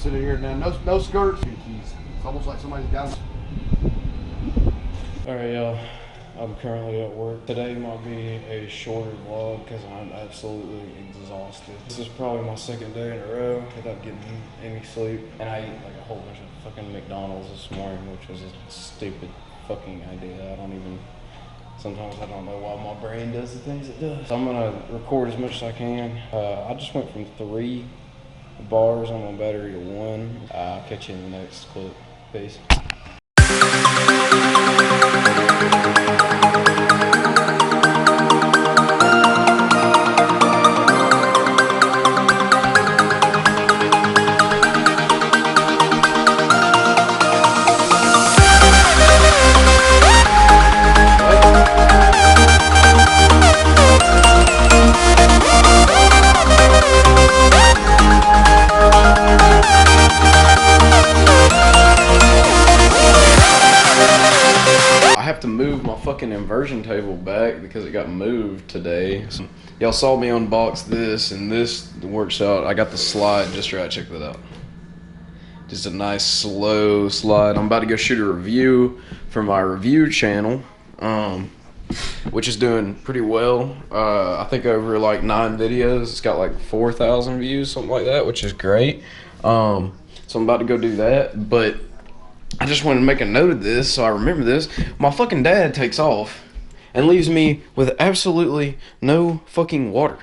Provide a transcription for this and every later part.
sitting here now. No skirts. It's almost like somebody's got them. Alright, y'all. I'm currently at work. Today might be a shorter vlog because I'm absolutely exhausted. This is probably my second day in a row without getting any sleep. And I ate like a whole bunch of fucking McDonald's this morning, which was a stupid fucking idea. Sometimes I don't know why my brain does the things it does. So I'm gonna record as much as I can. I just went from 3 bars on my battery to 1. I'll catch you in the next clip. Peace. To move my fucking inversion table back because it got moved today. So, y'all saw me unbox this, and this works out. I got the slide just right. Check that out. Just a nice slow slide. I'm about to go shoot a review for my review channel, which is doing pretty well. I think over like 9 videos, it's got like 4,000 views, something like that, which is great. So I'm about to go do that, but I just wanted to make a note of this so I remember this. My fucking dad takes off and leaves me with absolutely no fucking water.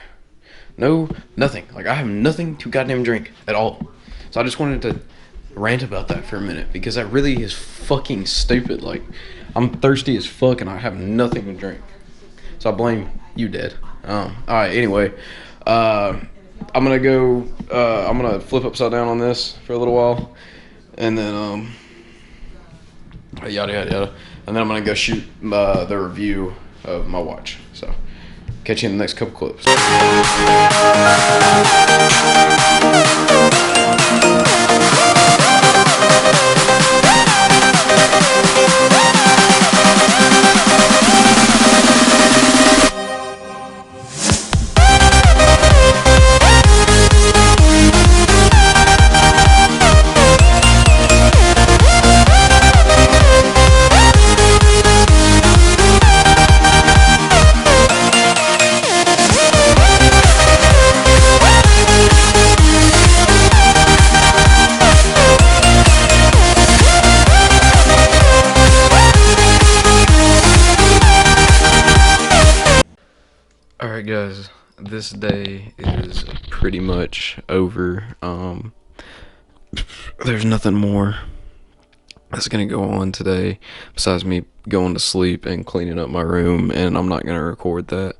No, nothing. Like, I have nothing to goddamn drink at all. So I just wanted to rant about that for a minute because that really is fucking stupid. Like, I'm thirsty as fuck and I have nothing to drink. So I blame you, Dad. Alright, anyway. I'm gonna go, I'm gonna flip upside down on this for a little while. And then, yada yada yada, and then I'm gonna go shoot the review of my watch. So catch you in the next couple clips. Alright guys, this day is pretty much over. There's nothing more that's gonna go on today besides me going to sleep and cleaning up my room, and I'm not gonna record that.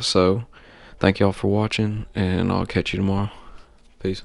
So thank y'all for watching, and I'll catch you tomorrow. Peace.